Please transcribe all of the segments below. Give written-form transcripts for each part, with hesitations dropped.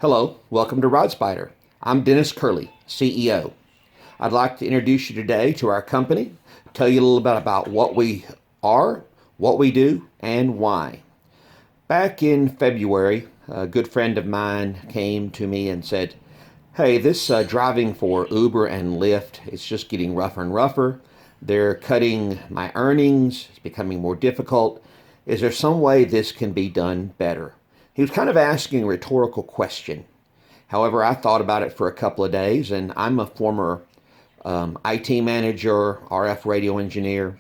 Hello, welcome to RideSpider. I'm Dennis Curley, CEO. I'd like to introduce you today to our company, tell you a little bit about what we are, what we do, and why. Back in February, a good friend of mine came to me and said, hey, this driving for Uber and Lyft, it's just getting rougher and rougher. They're cutting my earnings, it's becoming more difficult. Is there some way this can be done better? He was kind of asking a rhetorical question. However, I thought about it for a couple of days, and I'm a former IT manager, RF radio engineer,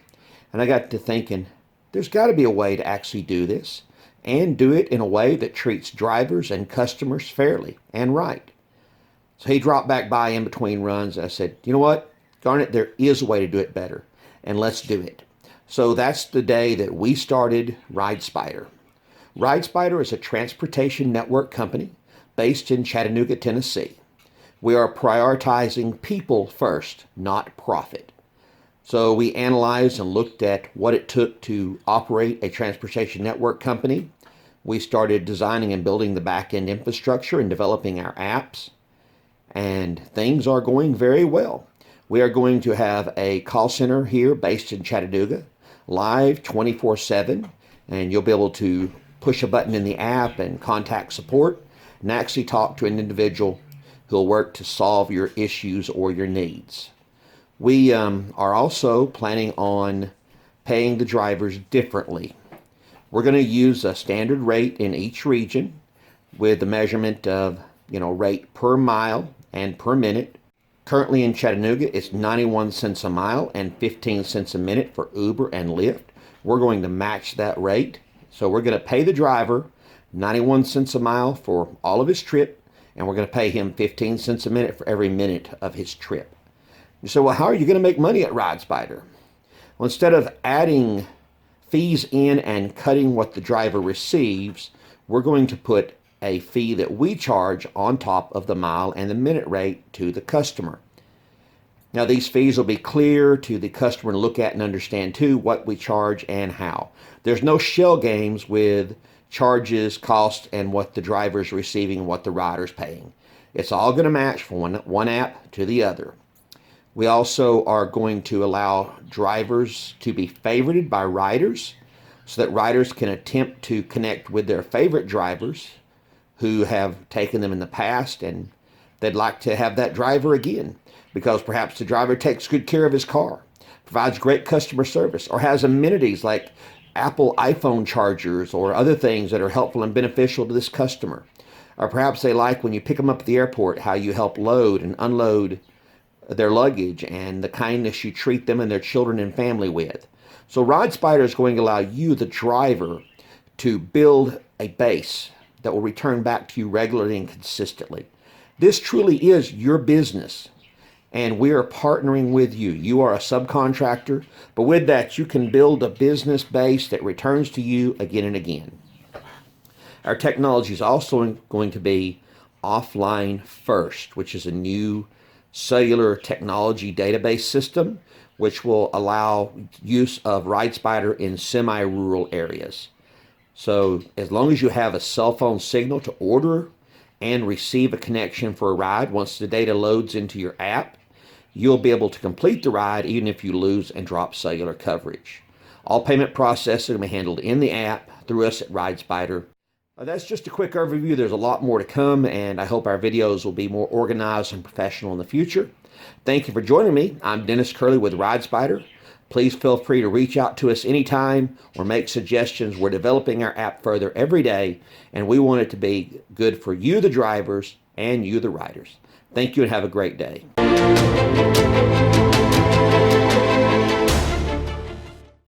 and I got to thinking, there's got to be a way to actually do this, and do it in a way that treats drivers and customers fairly and right. So he dropped back by in between runs. I said, you know what, darn it, there is a way to do it better, and let's do it. So that's the day that we started RideSpider. RideSpider is a transportation network company based in Chattanooga, Tennessee. We are prioritizing people first, not profit. So we analyzed and looked at what it took to operate a transportation network company. We started designing and building the back-end infrastructure and developing our apps. And things are going very well. We are going to have a call center here based in Chattanooga, live 24/7, and you'll be able to push a button in the app and contact support and actually talk to an individual who'll work to solve your issues or your needs. We are also planning on paying the drivers differently. We're going to use a standard rate in each region with the measurement of, rate per mile and per minute. Currently in Chattanooga, it's 91 cents a mile and 15 cents a minute for Uber and Lyft. We're going to match that rate. So we're going to pay the driver 91 cents a mile for all of his trip, and we're going to pay him 15 cents a minute for every minute of his trip. You say, well, how are you going to make money at RideSpider? Well, instead of adding fees in and cutting what the driver receives, we're going to put a fee that we charge on top of the mile and the minute rate to the customer. Now, these fees will be clear to the customer to look at and understand, too, what we charge and how. There's no shell games with charges, cost, and what the driver's receiving and what the rider's paying. It's all going to match from one app to the other. We also are going to allow drivers to be favorited by riders so that riders can attempt to connect with their favorite drivers who have taken them in the past, and they'd like to have that driver again because perhaps the driver takes good care of his car, provides great customer service, or has amenities like Apple iPhone chargers or other things that are helpful and beneficial to this customer. Or perhaps they like when you pick them up at the airport how you help load and unload their luggage and the kindness you treat them and their children and family with. So RideSpider is going to allow you, the driver, to build a base that will return back to you regularly and consistently. This truly is your business, and we are partnering with you. You are a subcontractor, but with that, you can build a business base that returns to you again and again. Our technology is also going to be offline first, which is a new cellular technology database system, which will allow use of RideSpider in semi-rural areas. So as long as you have a cell phone signal to order and receive a connection for a ride, once the data loads into your app, you'll be able to complete the ride even if you lose and drop cellular coverage. All payment processing will be handled in the app through us at RideSpider. That's just a quick overview. There's a lot more to come, and I hope our videos will be more organized and professional in the future. Thank you for joining me. I'm Dennis Curley with RideSpider. Please feel free to reach out to us anytime or make suggestions. We're developing our app further every day, and we want it to be good for you, the drivers, and you, the riders. Thank you, and have a great day.